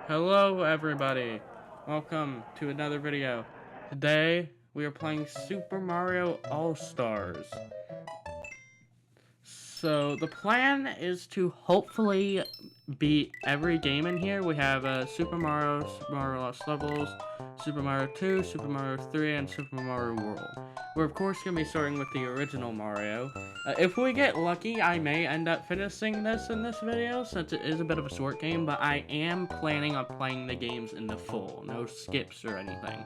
Hello everybody, welcome to another video. Today we are playing Super Mario All-Stars. So the plan is to hopefully beat every game in here. We have Super Mario Lost Levels, Super Mario 2, Super Mario 3, and Super Mario World. We're of course going to be starting with the original Mario. If we get lucky, I may end up finishing this in this video, since it is a bit of a short game, but I am planning on playing the games in the full, no skips or anything.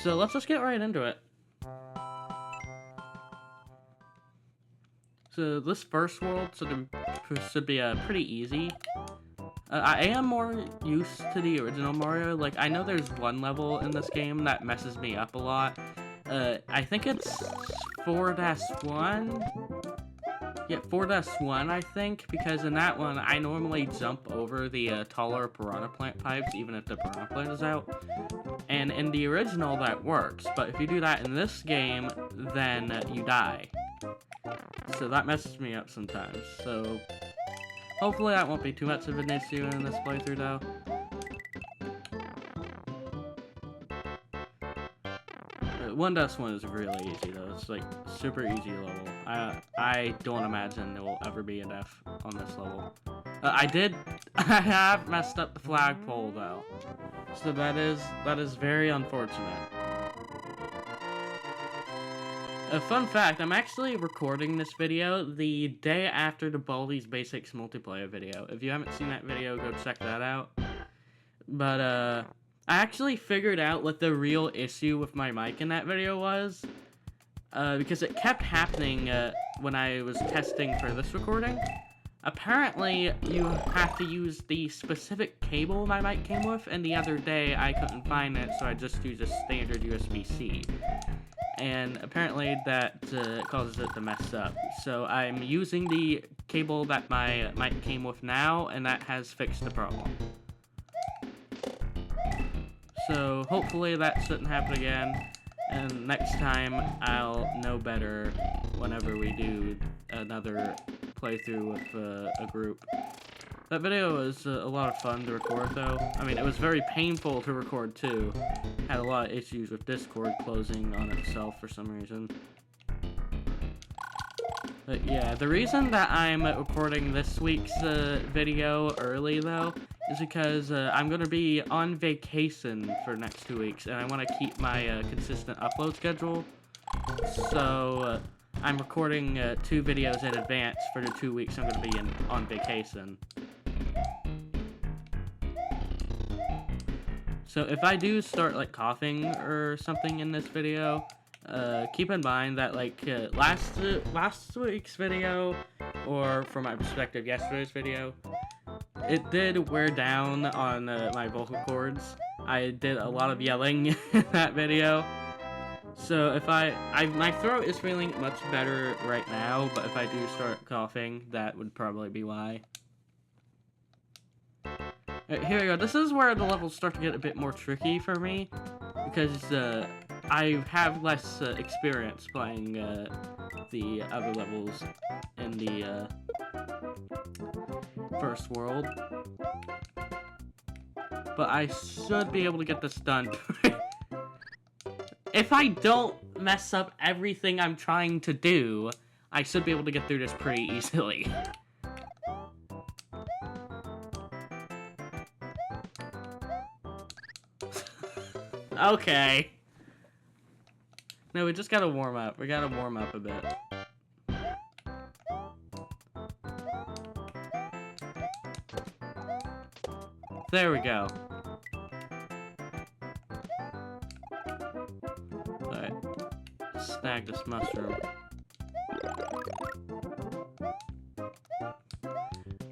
So let's just get right into it. So this first world should be pretty easy. I am more used to the original Mario. Like, I know there's one level in this game that messes me up a lot. I think it's 4-1. Yeah, 4-1, I think, because in that one, I normally jump over the taller piranha plant pipes, even if the piranha plant is out. And in the original, that works. But if you do that in this game, then you die. So that messes me up sometimes. So hopefully that won't be too much of an issue in this playthrough, though. 1-1 is really easy, though. It's like super easy level. I don't imagine there will ever be an F on this level. I have messed up the flagpole, though. So that is very unfortunate. A fun fact, I'm actually recording this video the day after the Baldi's Basics multiplayer video. If you haven't seen that video, go check that out. But, I actually figured out what the real issue with my mic in that video was. Because it kept happening, when I was testing for this recording. Apparently, you have to use the specific cable my mic came with, and the other day I couldn't find it, so I just used a standard USB-C. And apparently that causes it to mess up. So I'm using the cable that my mic came with now, and that has fixed the problem. So hopefully that shouldn't happen again, and next time I'll know better whenever we do another playthrough with a group. That video was a lot of fun to record, though. I mean, it was very painful to record, too. Had a lot of issues with Discord closing on itself for some reason. But yeah, the reason that I'm recording this week's video early, though, is because I'm going to be on vacation for the next 2 weeks, and I want to keep my consistent upload schedule. So, I'm recording 2 videos in advance for the 2 weeks I'm going to be on vacation. So if I do start, like, coughing or something in this video, keep in mind that, like, last week's video, or from my perspective, yesterday's video, it did wear down on my vocal cords. I did a lot of yelling in that video. So if my throat is feeling much better right now, but if I do start coughing, that would probably be why. Here we go. This is where the levels start to get a bit more tricky for me, because I have less experience playing the other levels in the first world. But I should be able to get this done. If I don't mess up everything I'm trying to do, I should be able to get through this pretty easily. Okay. No, we just gotta warm up. We gotta warm up a bit. There we go. Alright. Snag this mushroom.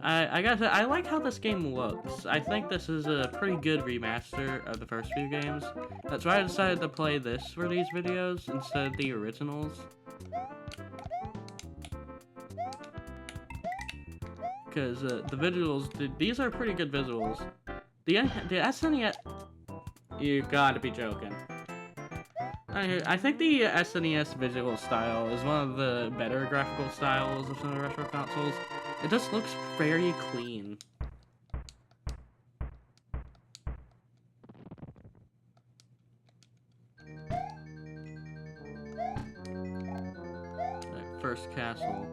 I gotta say, I like how this game looks. I think this is a pretty good remaster of the first few games. That's why I decided to play this for these videos instead of the originals. Because the visuals, these are pretty good visuals. The SNES... You gotta be joking. I think the SNES visual style is one of the better graphical styles of some of the retro consoles. It just looks very clean. first castle.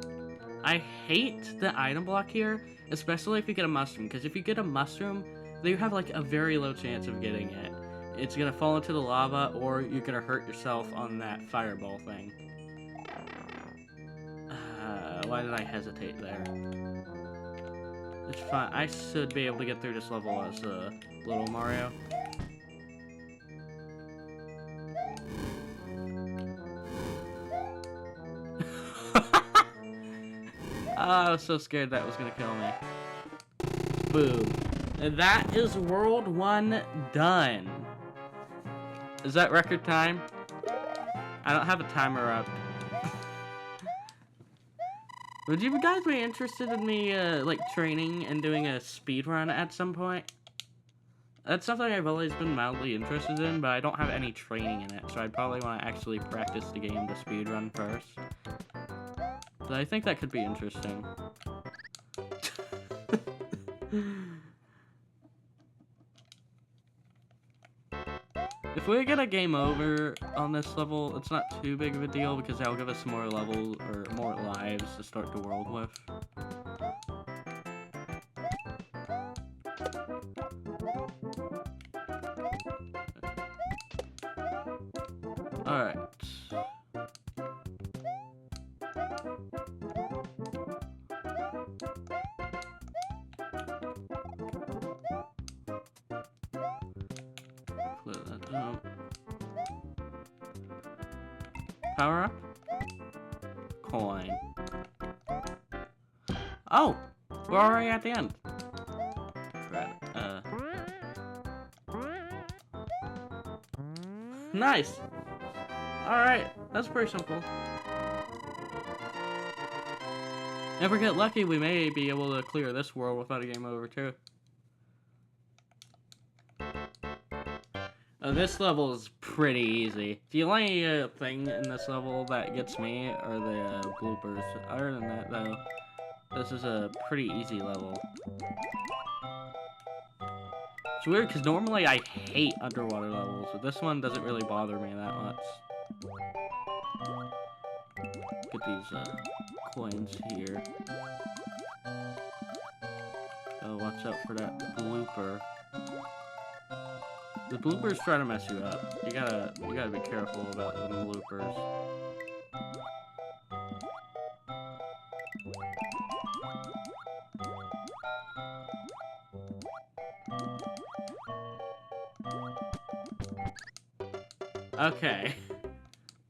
I hate the item block here, especially if you get a mushroom, because if you get a mushroom, then you have like a very low chance of getting it. It's gonna fall into the lava, or you're gonna hurt yourself on that fireball thing. Why did I hesitate there? It's fine. I should be able to get through this level as little Mario. I was so scared that was gonna kill me. Boom. And that is World 1 done. Is that record time? I don't have a timer up. Would you guys be interested in me, like, training and doing a speed run at some point? That's something I've always been mildly interested in, but I don't have any training in it, so I'd probably want to actually practice the game to speed run first. So I think that could be interesting. If we get a game over on this level, it's not too big of a deal because that'll give us more levels or more lives to start the world with. Alright. Clear that up. Power up? Coin. Oh! We're already at the end. Nice! Alright, that's pretty simple. If we get lucky, we may be able to clear this world without a game over, too. This level is pretty easy. The only thing in this level that gets me are the bloopers. Other than that, though, this is a pretty easy level. It's weird, because normally I hate underwater levels, but this one doesn't really bother me that much. Get these coins here. Oh, watch out for that blooper. The bloopers try to mess you up. You gotta be careful about the bloopers. Okay.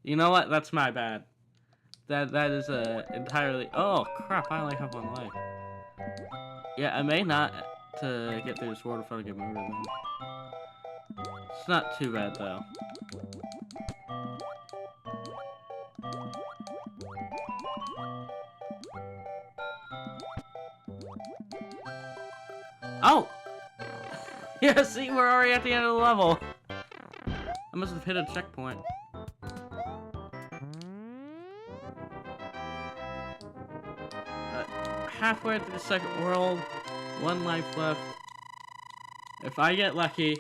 You know what? That's my bad. That is entirely. Oh crap! I only have one life. Yeah, I may not to get through this world if I get over then. It's not too bad though. Oh! Yeah, see, we're already at the end of the level. I must have hit a checkpoint. Halfway through the second world, one life left. If I get lucky,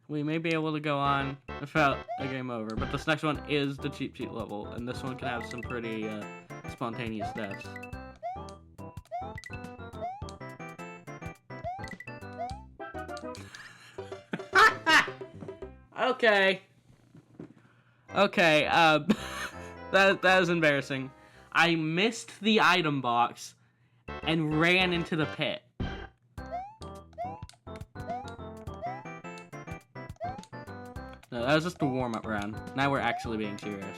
we may be able to go on without a game over. But this next one is the cheap sheet level, and this one can have some pretty spontaneous deaths. Okay. Okay, that is embarrassing. I missed the item box and ran into the pit. No, that was just a warm-up round. Now we're actually being serious.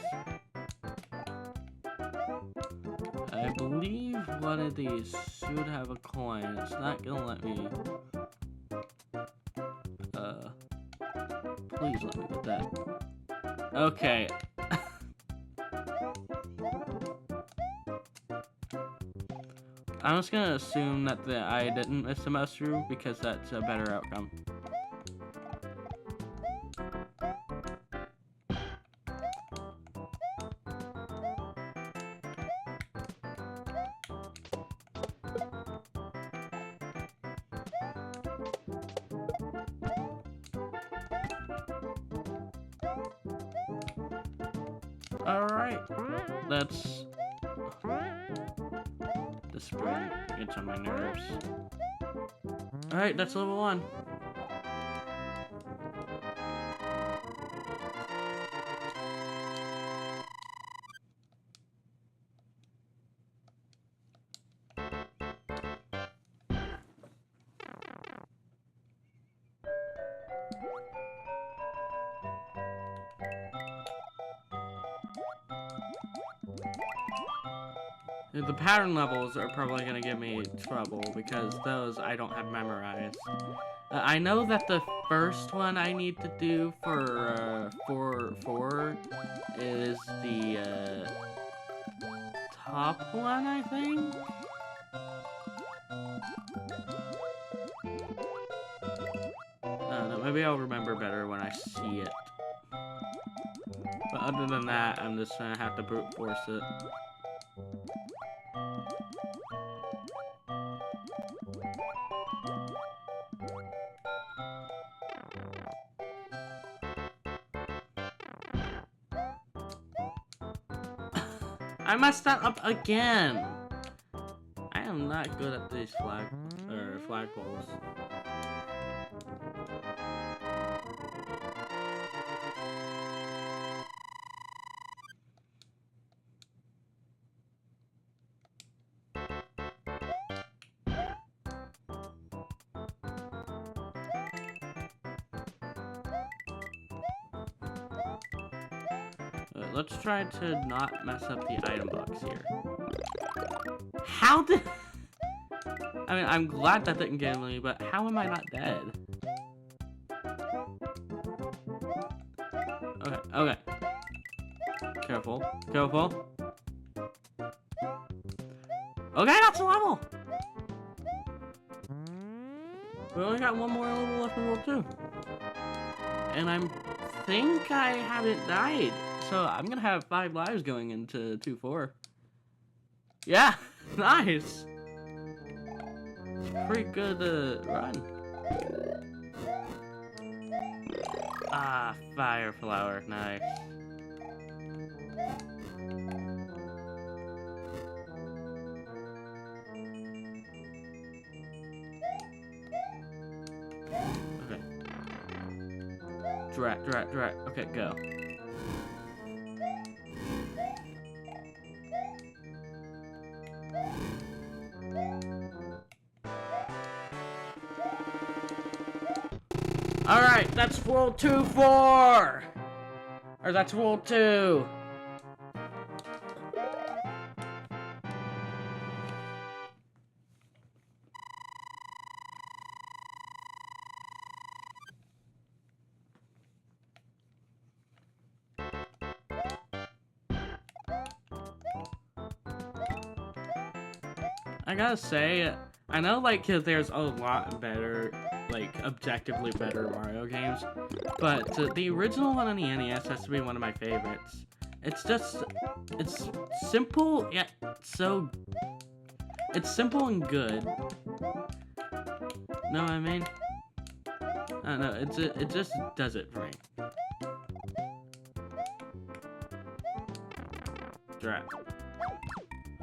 I believe one of these should have a coin. It's not gonna let me... Please let me get that. Okay. I'm just gonna assume that I didn't miss the mushroom because that's a better outcome. Alright. That's... The spring gets on my nerves. Alright, that's level 1. The pattern levels are probably gonna give me trouble because those I don't have memorized. I know that the first one I need to do for 4 is the top one, I think. No, maybe I'll remember better when I see it. But other than that, I'm just gonna have to brute force it. I messed that up again! I am not good at these flagpoles. Let's try to not mess up the item box here. How did... I mean, I'm glad that didn't get me, but how am I not dead? Okay. Careful. Okay, that's a level! We only got one more level left in World 2. And I think I haven't died. So I'm gonna have 5 lives going into 2-4. Yeah, nice. Pretty good run. Ah, fire flower, nice. Okay. Drat. Okay, go. Alright, that's World 2-4! Or that's World 2! I gotta say, I know, like, there's a lot better, like, objectively better Mario games, but the original one on the NES has to be one of my favorites. It's simple, yet so... It's simple and good. Know what I mean? I don't know, it just does it for me. Drat.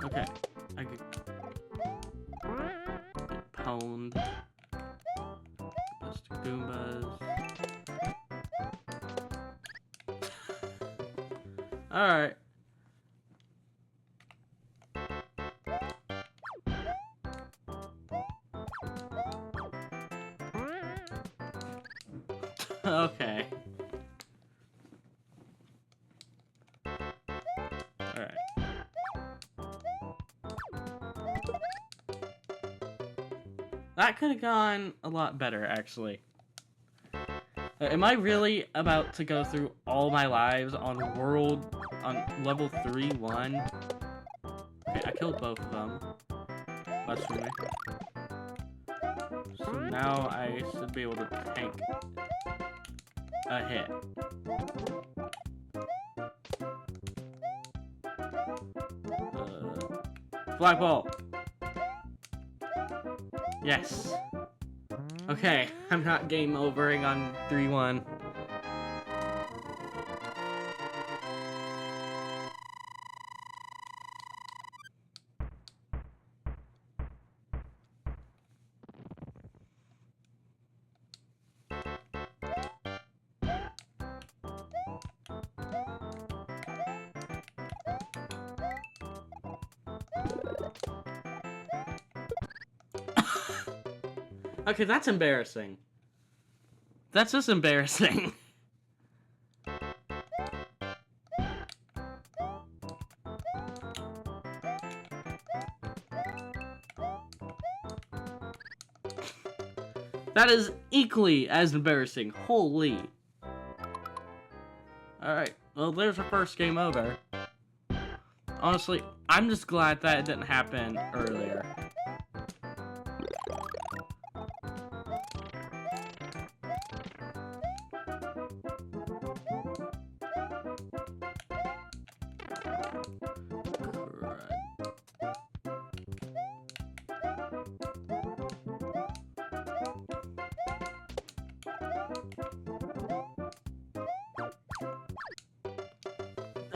Okay, I could... Get pwned. Just Goombas. Alright. Okay. Alright. That could have gone a lot better, actually. Am I really about to go through all my lives on level 3-1? Okay, I killed both of them. That's for me. So now I should be able to tank a hit. Flagpole! Yes! Okay, I'm not game overing on 3-1. Okay, that's embarrassing. That's just embarrassing. That is equally as embarrassing. Holy. Alright, well, there's our first game over. Honestly, I'm just glad that it didn't happen earlier.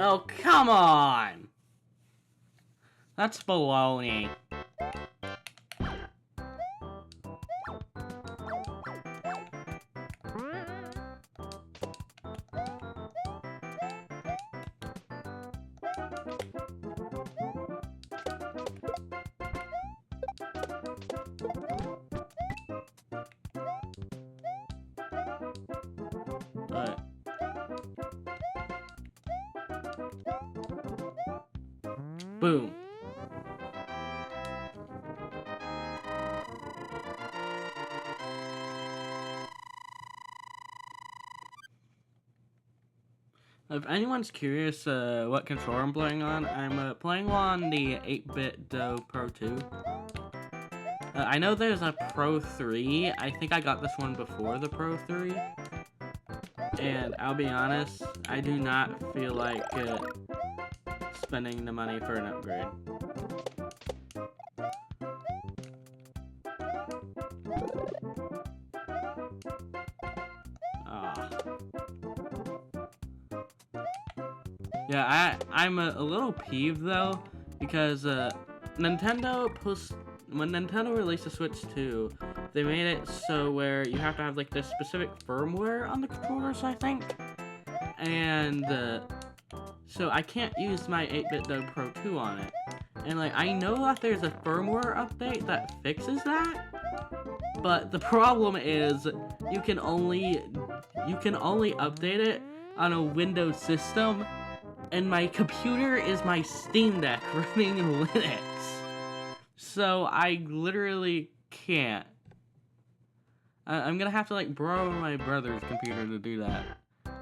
Oh, come on! That's baloney. Boom. If anyone's curious what controller I'm playing on, I'm playing on the 8-bit Pro 2. I know there's a Pro 3. I think I got this one before the Pro 3. And I'll be honest, I do not feel like spending the money for an upgrade. Yeah, I'm a little peeved though, because when Nintendo released the Switch 2, they made it so where you have to have like this specific firmware on the controllers, I think. And so I can't use my 8-bit Pro 2 on it. And like I know that there's a firmware update that fixes that, but the problem is you can only update it on a Windows system, and my computer is my Steam Deck running Linux. So I literally can't. I'm gonna have to like borrow my brother's computer to do that.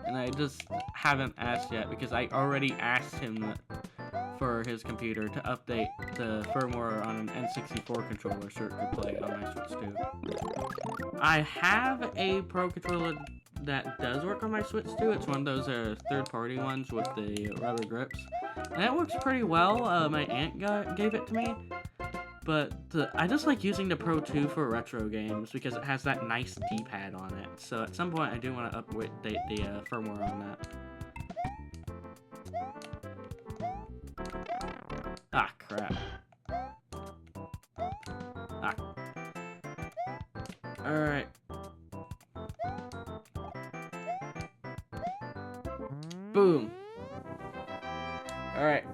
And I just haven't asked yet because I already asked him for his computer to update the firmware on an N64 controller so it could play on my Switch 2. I have a Pro controller that does work on my Switch 2. It's one of those third-party ones with the rubber grips. And it works pretty well. My aunt gave it to me. But I just like using the Pro 2 for retro games because it has that nice D-pad on it. So at some point I do want to update the firmware on that. Ah, crap. Ah. Alright. Boom. Alright.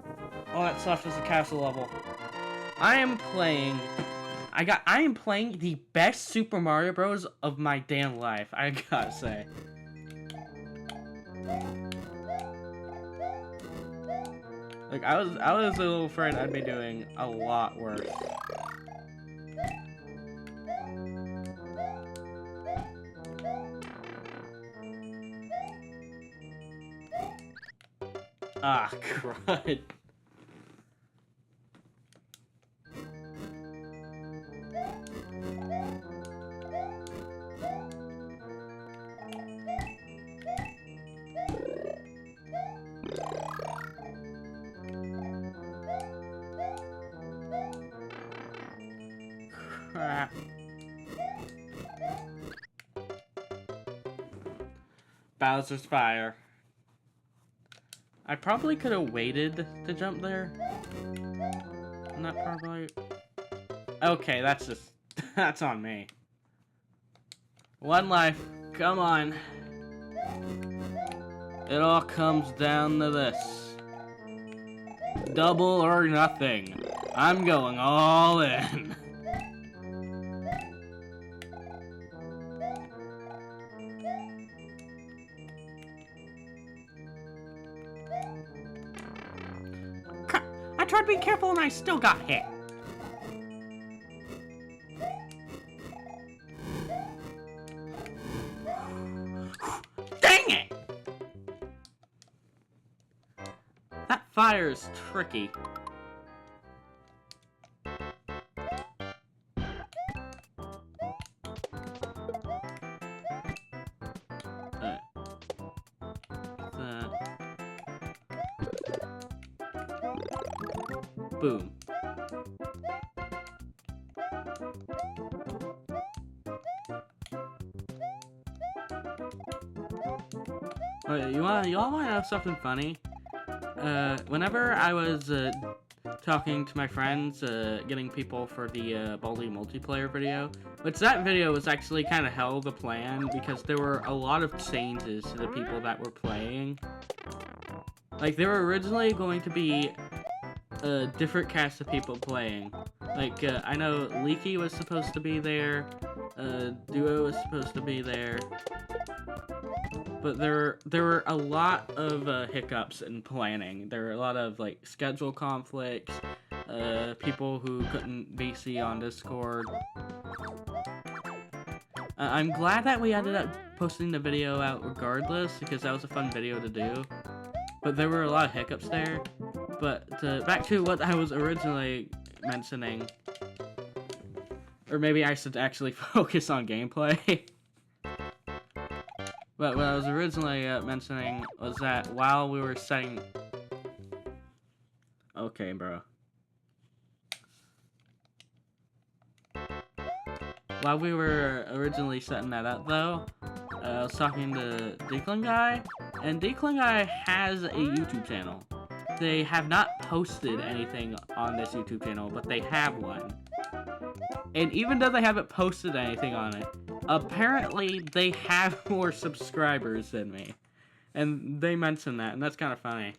All that's left is the castle level. I am playing the best Super Mario Bros. Of my damn life, I gotta say. Like, I was a little afraid I'd be doing a lot worse. Ah, crud. Crap. Bowser's fire. I probably could have waited to jump there. Not probably. Okay, that's just that's on me. One life. Come on. It all comes down to this. Double or nothing. I'm going all in. tried to be careful and I still got hit. Dang it! That fire is tricky. Boom. Alright, y'all wanna know something funny? Whenever I was talking to my friends, getting people for the Baldi multiplayer video, which that video was actually kind of hell of a plan because there were a lot of changes to the people that were playing. Like, there were originally going to be a different cast of people playing. Like, I know Leaky was supposed to be there, Duo was supposed to be there, but there were a lot of hiccups in planning. There were a lot of, like, schedule conflicts, people who couldn't VC on Discord. I'm glad that we ended up posting the video out regardless, because that was a fun video to do. But there were a lot of hiccups there. But back to what I was originally mentioning, or maybe I should actually focus on gameplay. But what I was originally mentioning was that while we were setting... Okay, bro. While we were originally setting that up, though, I was talking to Declan Guy, and Declan Guy has a YouTube channel. They have not posted anything on this YouTube channel, but they have one. And even though they haven't posted anything on it, apparently they have more subscribers than me. And they mentioned that, and that's kind of funny.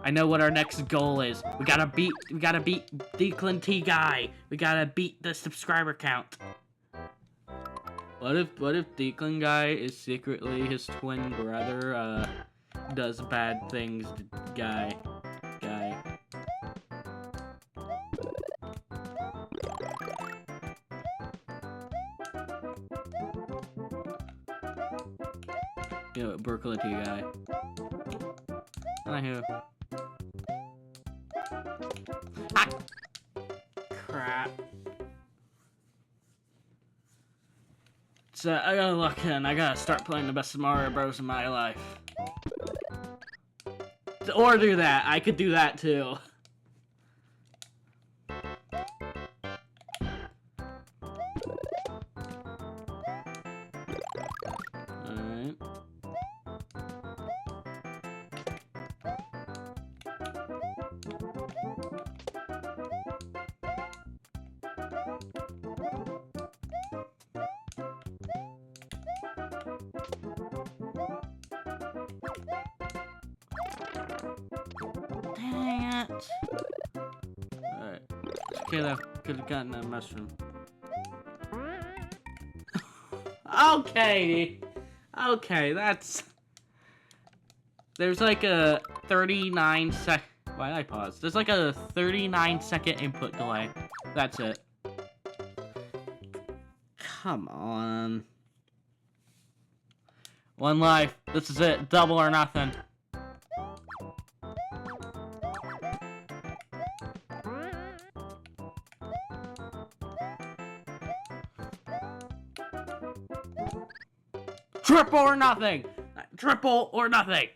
I know what our next goal is. We gotta beat Declan T Guy. We gotta beat the subscriber count. What if Declan Guy is secretly his twin brother, does bad things to guy. You know, Brooklyn T Guy. Anywho. Ah! Crap. So, I gotta look in. I gotta start playing the best Mario Bros. In my life. Or do that. I could do that too. Alright. Dang it. Alright. Okay though. Could have gotten that mushroom. Okay. Okay, that's... There's like a 39 sec... Why did I pause? There's like a 39-second input delay. That's it. Come on. One life. This is it. Double or nothing. Triple or nothing! Triple or nothing!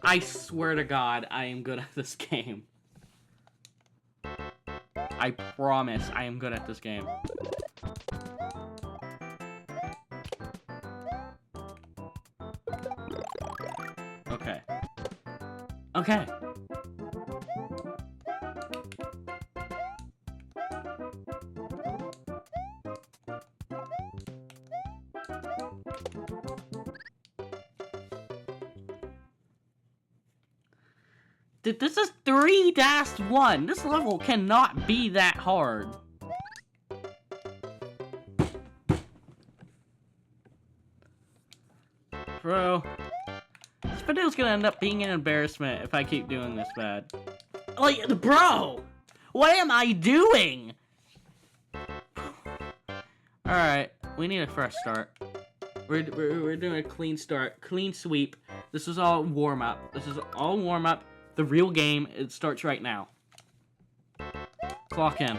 I swear to God, I am good at this game. I promise I am good at this game. Okay. Okay. Dude, this is 3-1. This level cannot be that hard. Bro. This video's gonna end up being an embarrassment if I keep doing this bad. Like, bro! What am I doing? Alright, we need a fresh start. We're doing a clean start, clean sweep. This is all warm-up. This is all warm-up. The real game, it starts right now. Clock in.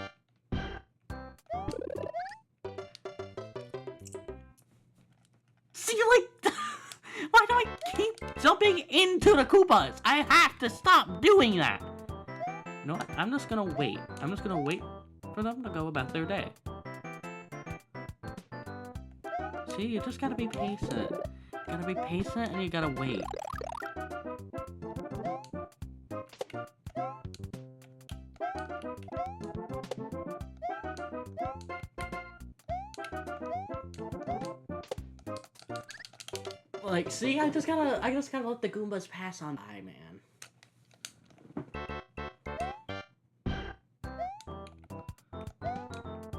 See, like, why do I keep jumping into the Koopas? I have to stop doing that. You know what? I'm just gonna wait. I'm just gonna wait for them to go about their day. See, you just gotta be patient. You gotta be patient and you gotta wait. Like, see, I just gotta let the Goombas pass on by, man.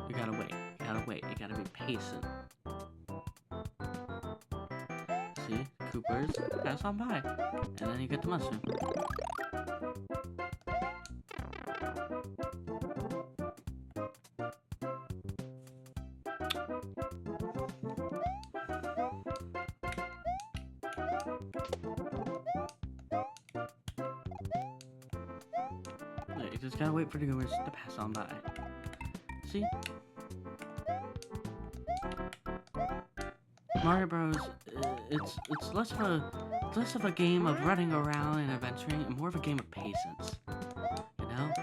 You gotta wait. You gotta wait. You gotta be patient. See, Coopers pass on by, and then you get the mushroom. You just gotta wait for the Goombas to pass on by. See? Mario Bros. It's less of a game of running around and adventuring, and more of a game of patience. You know?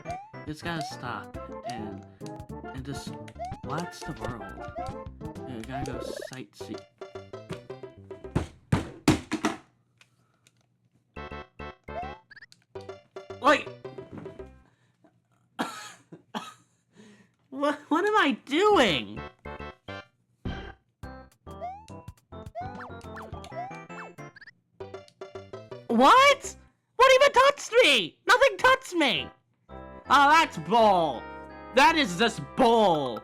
You just gotta stop and just watch the world. You gotta go sightsee. Like, what am I doing? What? What even touched me? Nothing touched me. Oh, that's bull. That is just bull.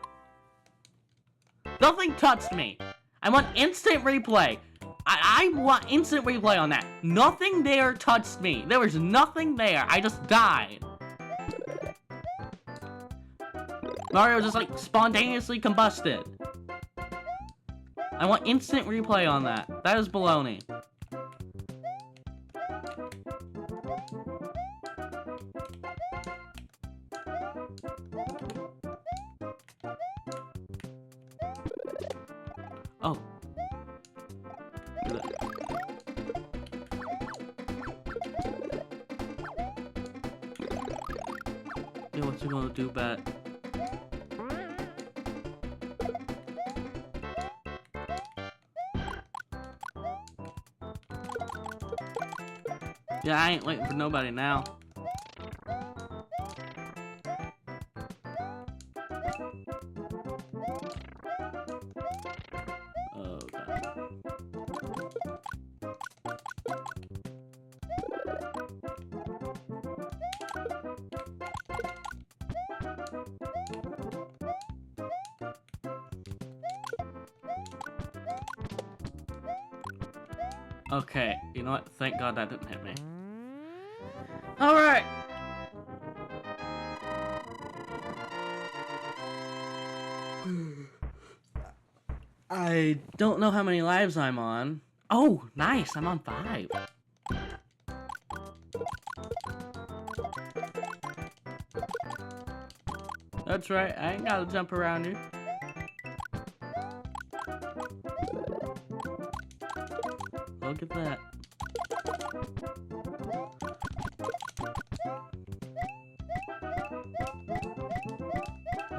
Nothing touched me. I want instant replay. I want instant replay on that. Nothing there touched me. There was nothing there. I just died. Mario just, like, spontaneously combusted. I want instant replay on that. That is baloney. Oh. Yeah, what's he gonna do, bet? Yeah, I ain't waiting for nobody now. Oh, God. Okay, you know what? Thank God that didn't hit me. Alright! I don't know how many lives I'm on. Oh, nice! I'm on 5. That's right, I ain't gotta jump around you. Look at that.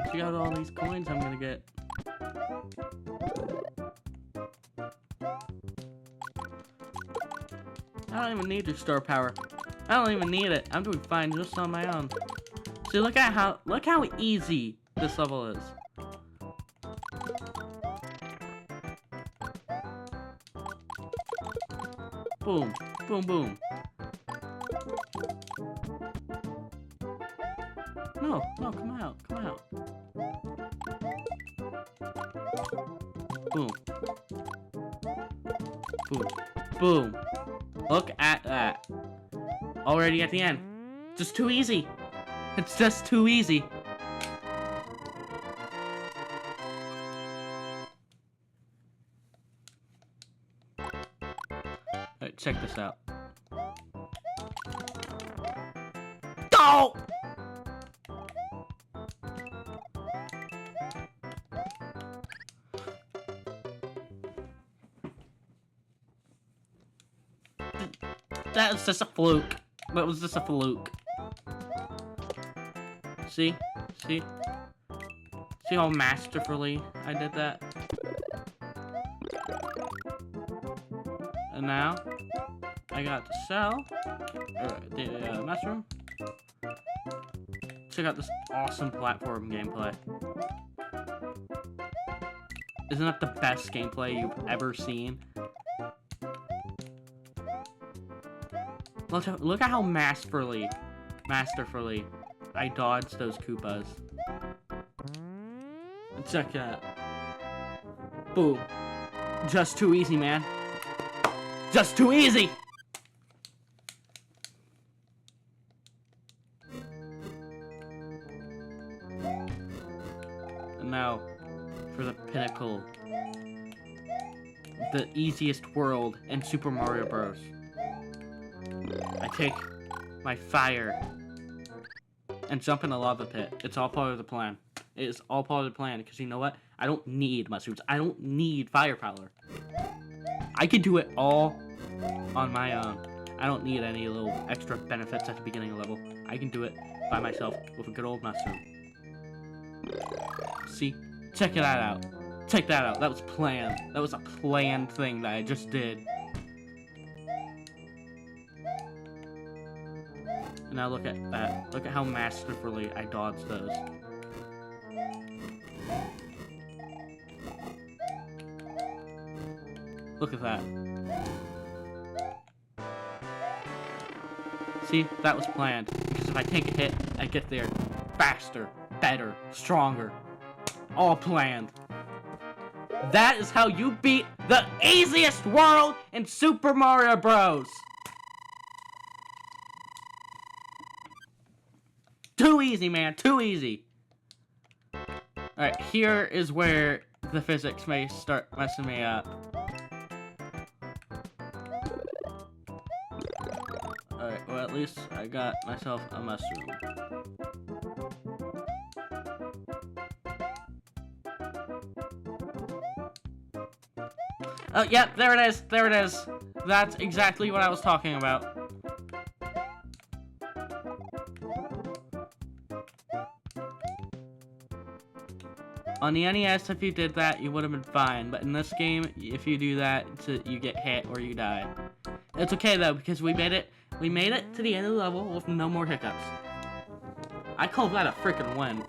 Check out all these coins I'm gonna get. I don't even need your star power. I don't even need it. I'm doing fine just on my own. See, look how easy this level is. Boom, boom, boom. No, come out, come out. Boom. Boom. Boom. Look at that. Already at the end. Just too easy. It's just too easy. Alright, check this out. Oh! That was just a fluke. That was just a fluke. See? See? See how masterfully I did that? And now, I got to sell the mushroom. Check out this awesome platform gameplay. Isn't that the best gameplay you've ever seen? Look at how masterfully I dodged those Koopas. Check it out. Boom. Just too easy, man. Just too easy! And now, for the pinnacle. The easiest world in Super Mario Bros. I take my fire and jump in a lava pit. It's all part of the plan. It is all part of the plan, because you know what? I don't need mushrooms. I don't need firepower. I can do it all on my own. I don't need any little extra benefits at the beginning of the level. I can do it by myself with a good old mushroom. See? Check that out. Check that out. That was planned. That was a planned thing that I just did. And now look at that. Look at how masterfully I dodged those. Look at that. See? That was planned. Because if I take a hit, I get there faster, better, stronger. All planned. That is how you beat the easiest world in Super Mario Bros. Too easy, man. Too easy. Alright, here is where the physics may start messing me up. Alright, well, at least I got myself a mushroom. Oh, yep, there it is. There it is. That's exactly what I was talking about. On the NES, if you did that, you would have been fine. But in this game, if you do that, you get hit or you die. It's okay though, because we made it to the end of the level with no more hiccups. I call that a freaking win.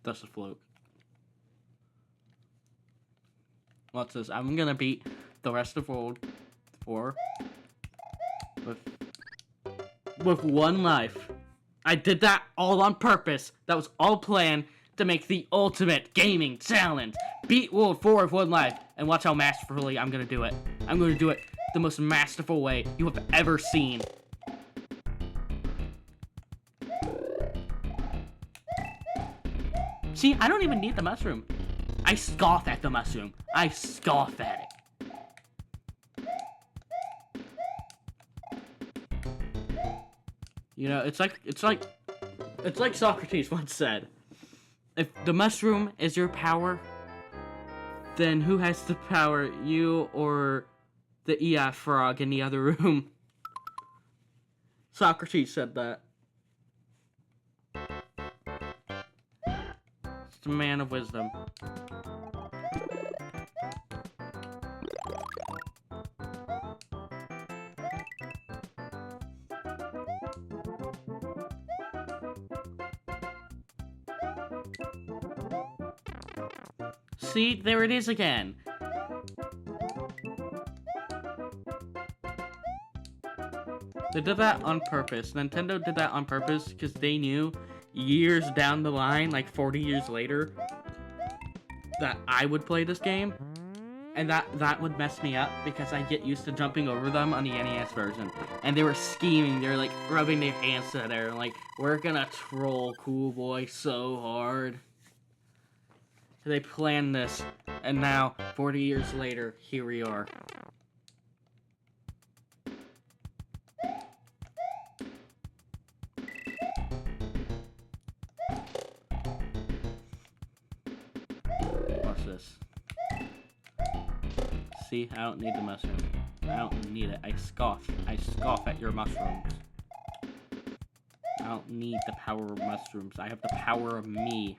That's a fluke. Watch this. I'm gonna beat the rest of World 4 with one life. I did that all on purpose. That was all planned to make the ultimate gaming challenge. Beat World 4 with one life. And watch how masterfully I'm gonna do it. I'm gonna do it the most masterful way you have ever seen. See, I don't even need the mushroom. I scoff at the mushroom. I scoff at it. You know, it's like Socrates once said. If the mushroom is your power, then who has the power, you or the EF frog in the other room? Socrates said that. A man of wisdom. See, there it is again. They did that on purpose. Nintendo did that on purpose because they knew years down the line, like 40 years later, that I would play this game. And that would mess me up because I get used to jumping over them on the NES version. And they were scheming. They were like rubbing their hands together. Like, we're gonna troll Cool Boy so hard. They planned this. And now, 40 years later, here we are. Watch this. See, I don't need the mushroom. I don't need it. I scoff at your mushrooms. I don't need the power of mushrooms. I have the power of me.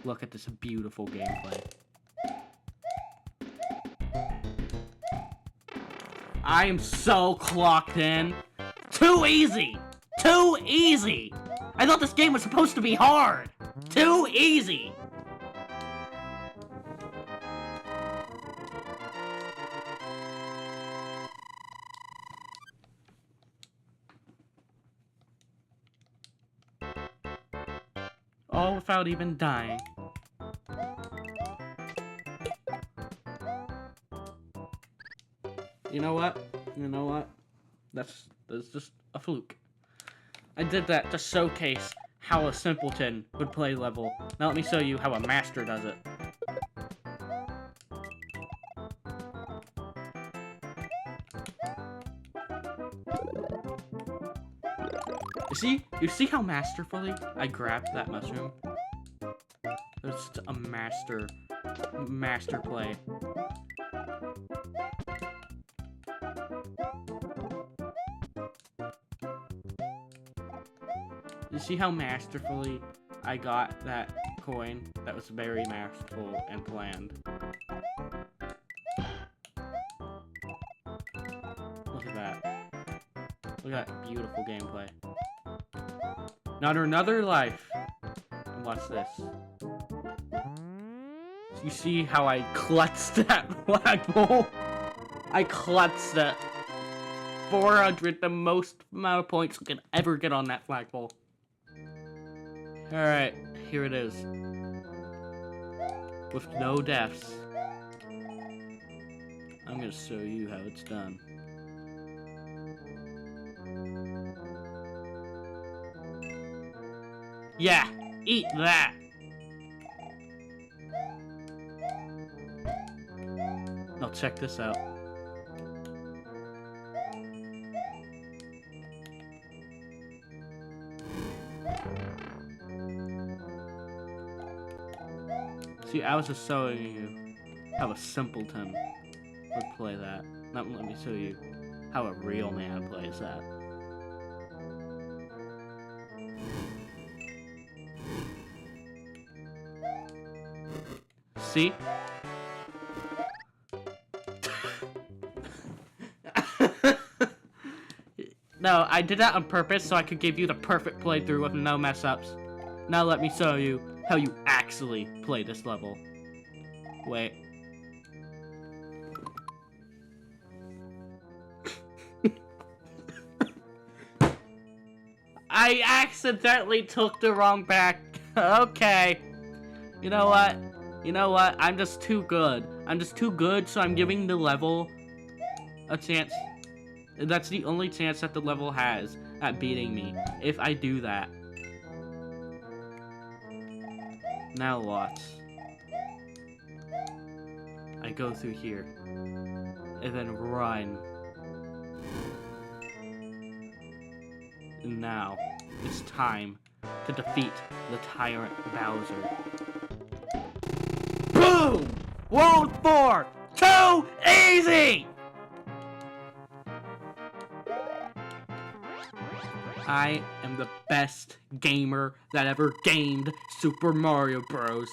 Look at this beautiful gameplay. I am so clocked in. Too easy! Too easy! I thought this game was supposed to be hard! Too easy! All without even dying. You know what? You know what? That's just a fluke. I did that to showcase how a simpleton would play level. Now let me show you how a master does it. You see how masterfully I grabbed that mushroom? It's just a master play. You see how masterfully I got that coin? That was very masterful and planned. Look at that. Look at that beautiful gameplay. Now to another life. And watch this. You see how I clutched that flagpole? I clutched it. 400, the most amount of points you can ever get on that flagpole. Alright, here it is. With no deaths. I'm gonna show you how it's done. Yeah, eat that! Now check this out. See, I was just showing you how a simpleton would play that. Now let me show you how a real man plays that. See? No, I did that on purpose so I could give you the perfect playthrough with no mess ups. Now let me show you how you actually play this level. Wait. I accidentally took the wrong back. Okay. You know what? You know what? I'm just too good. I'm just too good, so I'm giving the level a chance. That's the only chance that the level has at beating me, if I do that. Now watch. I go through here, and then run. And now, it's time to defeat the Tyrant Bowser. Boom! World 4! Too easy! I am the best gamer that ever gamed Super Mario Bros.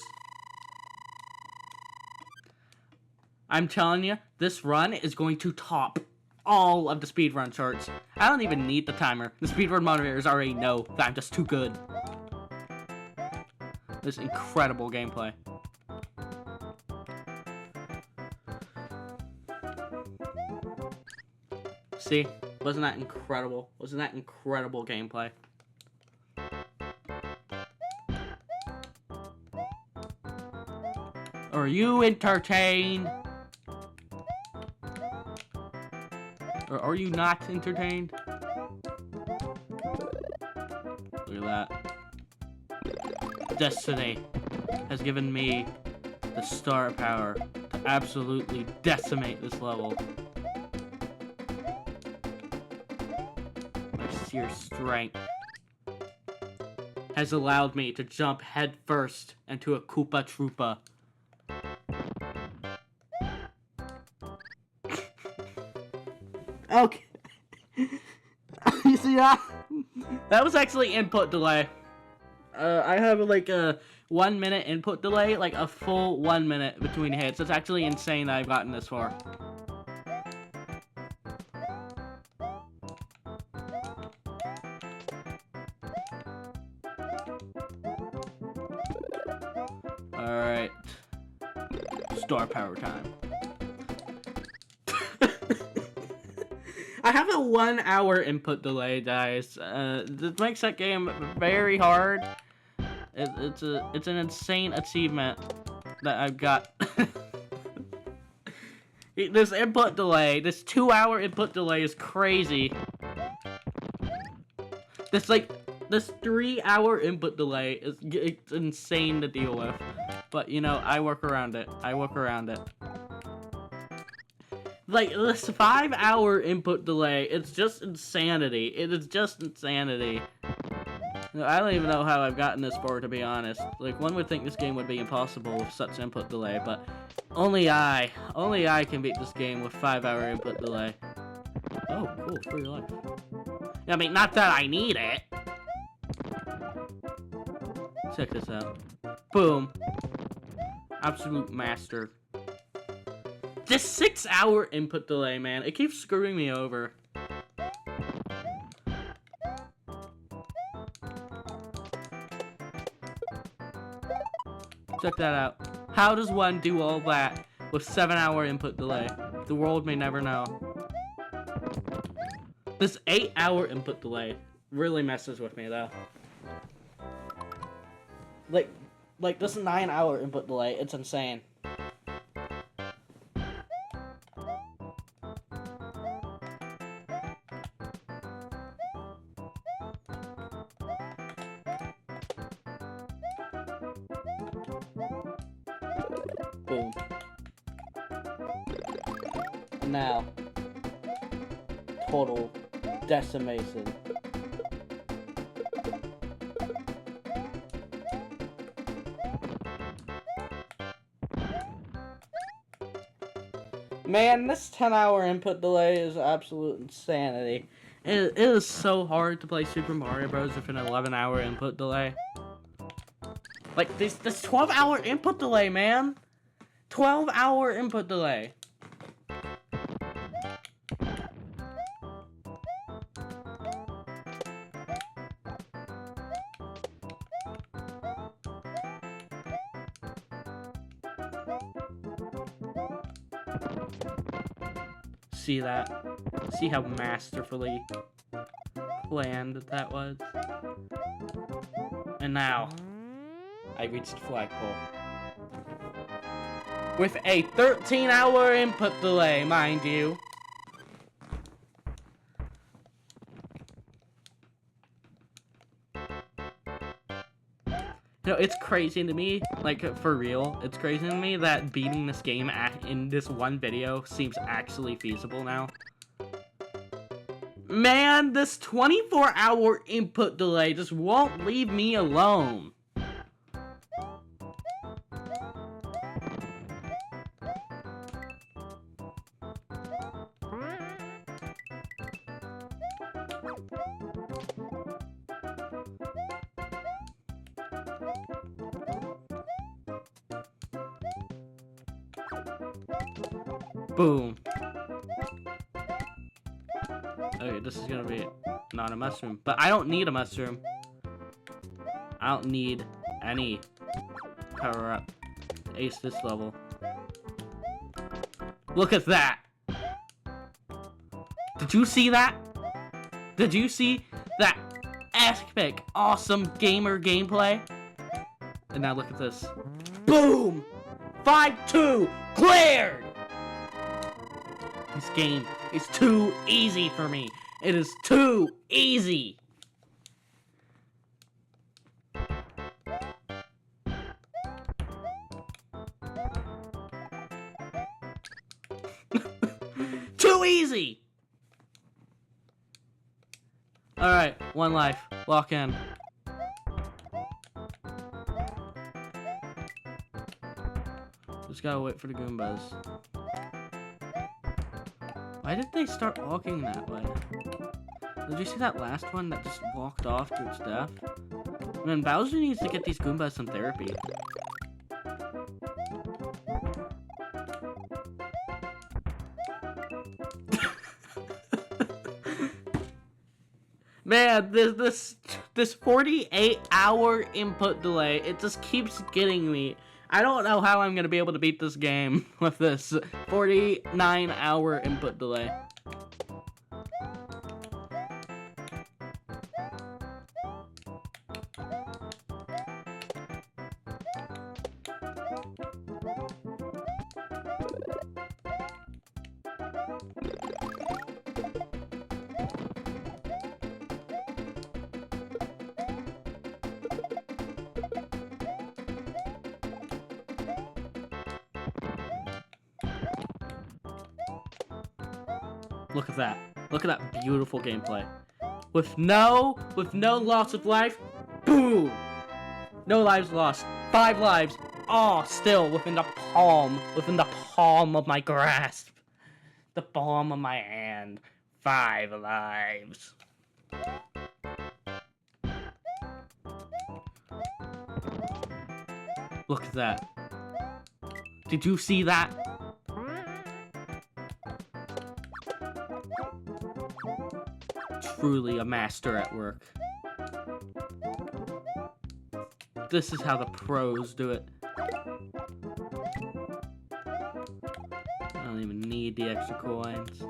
I'm telling you, this run is going to top all of the speedrun charts. I don't even need the timer. The speedrun moderators already know that I'm just too good. This incredible gameplay. See? Wasn't that incredible? Wasn't that incredible gameplay? Are you entertained? Or are you not entertained? Look at that. Destiny has given me the star power to absolutely decimate this level. My sheer strength has allowed me to jump headfirst into a Koopa Troopa. Okay. You see that? That was actually input delay. I have like a 1 minute input delay, like a full 1 minute between hits. It's actually insane that I've gotten this far. Alright. Star power time. I have a 1 hour input delay, guys. This makes that game very hard. It's an insane achievement that I've got. This input delay, this 2 hour input delay is crazy. This 3 hour input delay is it's insane to deal with. But you know, I work around it. Like, this 5 hour input delay, it's just insanity. It is just insanity. I don't even know how I've gotten this far, to be honest. Like, one would think this game would be impossible with such input delay, but only I can beat this game with 5 hour input delay. Oh, cool, free life. I mean, not that I need it. Check this out. Boom. Absolute master. This 6 hour input delay, man, it keeps screwing me over. Check that out. How does one do all that with 7 hour input delay? The world may never know. This 8 hour input delay really messes with me, though. Like this 9 hour input delay, it's insane. Boom. Now, total decimation. Man, this 10 hour input delay is absolute insanity. It is so hard to play Super Mario Bros. With an 11 hour input delay. Like, this 12 hour input delay, man! 12 hour input delay. See that? See how masterfully planned that was? And now, I reached the flagpole. With a 13 hour input delay, mind you. You know, it's crazy to me, like, for real, it's crazy to me that beating this game in this one video seems actually feasible now. Man, this 24 hour input delay just won't leave me alone. Boom. Okay, this is gonna be not a mushroom, but I don't need a mushroom. I don't need any power up to ace this level. Look at that! Did you see that? Did you see that epic, awesome gamer gameplay? And now look at this. Boom! 5-2! Cleared! This game is too easy for me. It is too easy. Too easy! Alright, one life. Lock in. Just gotta wait for the Goombas. Why did they start walking that way? Did you see that last one that just walked off to its death? Man, Bowser needs to get these Goombas some therapy. Man, this 48-hour input delay, it just keeps getting me. I don't know how I'm gonna be able to beat this game with this 49-hour input delay. Look at that. Look at that beautiful gameplay. With no loss of life. Boom! No lives lost. 5 lives. Oh, still within the palm of my grasp. The palm of my hand. 5 lives. Look at that. Did you see that? Truly a master at work. This is how the pros do it. I don't even need the extra coins.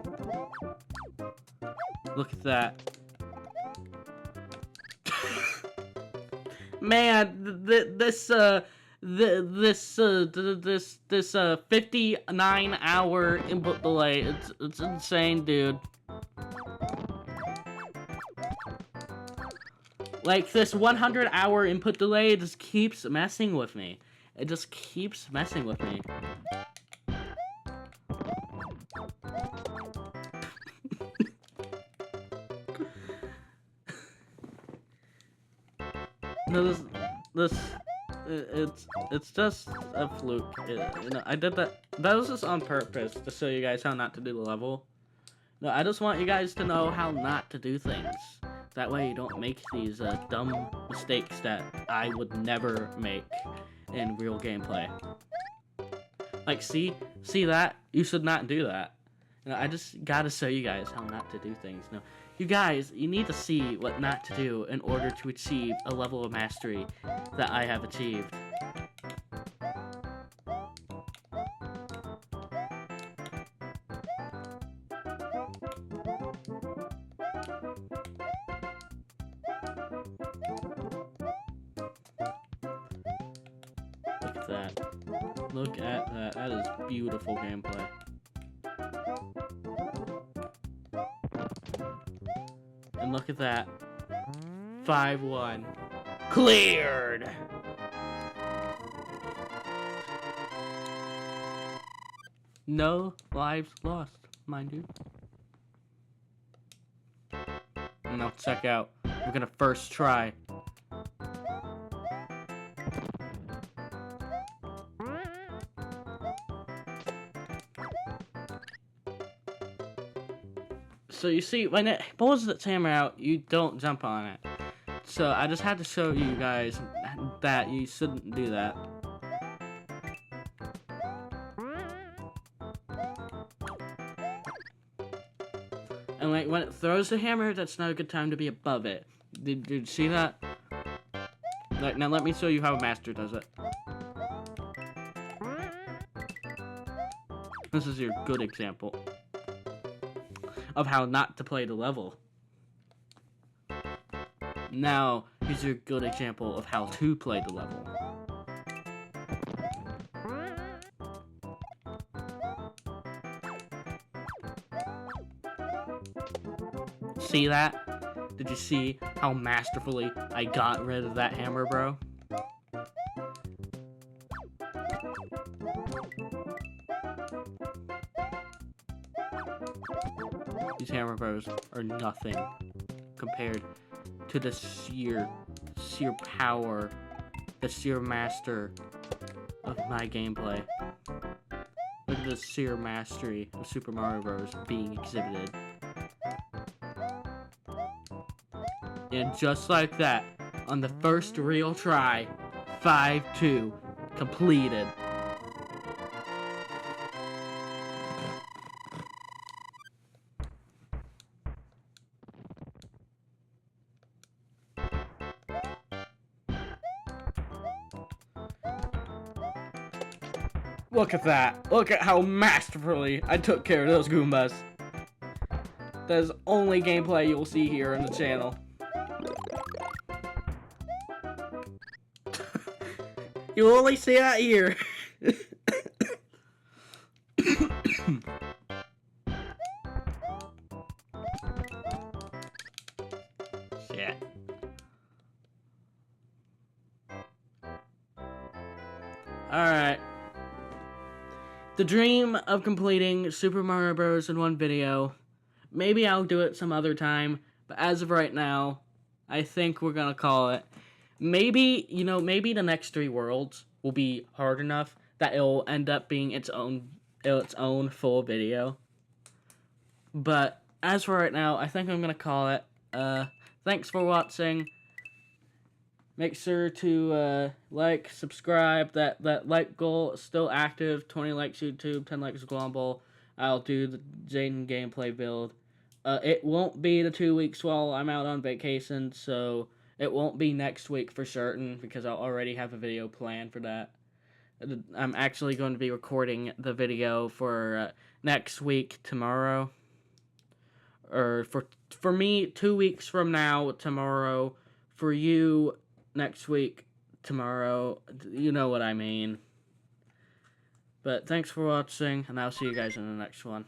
Look at that. Man, this 59-hour input delay, it's insane, dude. Like, this 100-hour input delay just keeps messing with me. It just keeps messing with me. No, it's just a fluke. You know, I did that. That was just on purpose to show you guys how not to do the level. No, I just want you guys to know how not to do things. That way you don't make these dumb mistakes that I would never make in real gameplay. Like, see that? You should not do that. You know, I just gotta show you guys how not to do things. You know, you guys, you need to see what not to do in order to achieve a level of mastery that I have achieved. Look at that. That is beautiful gameplay. And look at that. 5-1. Cleared! No lives lost, mind you. Now check out. We're gonna first try. So you see, when it pulls the timer out, you don't jump on it. So I just had to show you guys that you shouldn't do that. And like when it throws the hammer, that's not a good time to be above it. Did you see that? Like, now let me show you how a master does it. This is your good example of how not to play the level. Now, here's your good example of how to play the level. See that? Did you see how masterfully I got rid of that hammer, bro? These hammer bros are nothing compared to the sheer power, the sheer master of my gameplay. Look at the sheer mastery of Super Mario Bros. Being exhibited. And just like that, on the first real try, 5-2, completed. Look at that. Look at how masterfully I took care of those Goombas. That is only gameplay you'll see here on the channel. You'll only see that here. Shit. Alright. The dream of completing Super Mario Bros. In one video. Maybe I'll do it some other time, but as of right now, I think we're gonna call it. Maybe, you know, maybe the next 3 worlds will be hard enough that it'll end up being its own full video. But as for right now, I think I'm gonna call it. Thanks for watching. Make sure to like, subscribe. That like goal is still active. 20 likes YouTube, 10 likes global. I'll do the Jaden gameplay build. It won't be the 2 weeks while I'm out on vacation, so it won't be next week for certain, because I'll already have a video planned for that. I'm actually going to be recording the video for next week tomorrow. Or for me, 2 weeks from now, tomorrow. For you, next week, tomorrow. You know what I mean. But thanks for watching, and I'll see you guys in the next one.